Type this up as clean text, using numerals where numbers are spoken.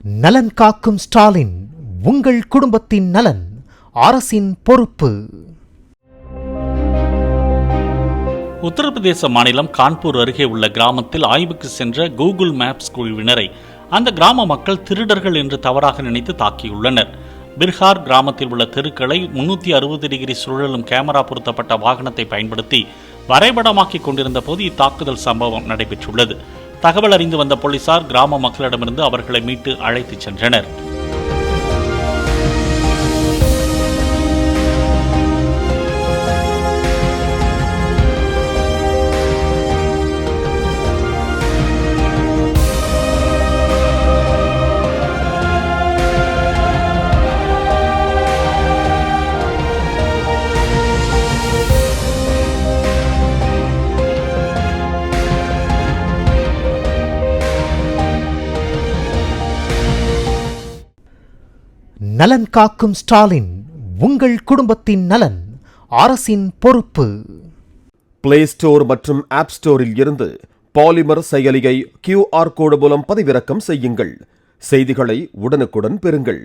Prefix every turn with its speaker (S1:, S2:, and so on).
S1: நலன் காக்கும் ஸ்டாலின், உங்கள் குடும்பத்தின் நலன் அரசின் பொறுப்பு.
S2: உத்தரப்பிரதேச மாநிலம் கான்பூர் அருகே உள்ள கிராமத்தில் ஆய்வுக்கு சென்ற கூகுள் மேப்ஸ் குழுவினரை அந்த கிராம மக்கள் திருடர்கள் என்று தவறாக நினைத்து தாக்கியுள்ளனர். பிர்ஹார் கிராமத்தில் உள்ள தெருக்களை 360 டிகிரி சுழலும் கேமரா பொருத்தப்பட்ட வாகனத்தை பயன்படுத்தி வரைபடமாக்கி கொண்டிருந்த போது இத்தாக்குதல் சம்பவம் நடைபெற்றுள்ளது. தகவல் அறிந்து வந்த போலீசார் கிராம மக்களிடமிருந்து அவர்களை மீட்டு அழைத்துச் சென்றனர்.
S1: நலன் காக்கும் ஸ்டாலின், உங்கள் குடும்பத்தின் நலன் அரசின் பொறுப்பு.
S3: பிளே ஸ்டோர் மற்றும் ஆப் ஸ்டோரில் இருந்து பாலிமர் செயலியை QR கோடு மூலம் பதிவிறக்கம் செய்யுங்கள். செய்திகளை உடனுக்குடன் பெறுங்கள்.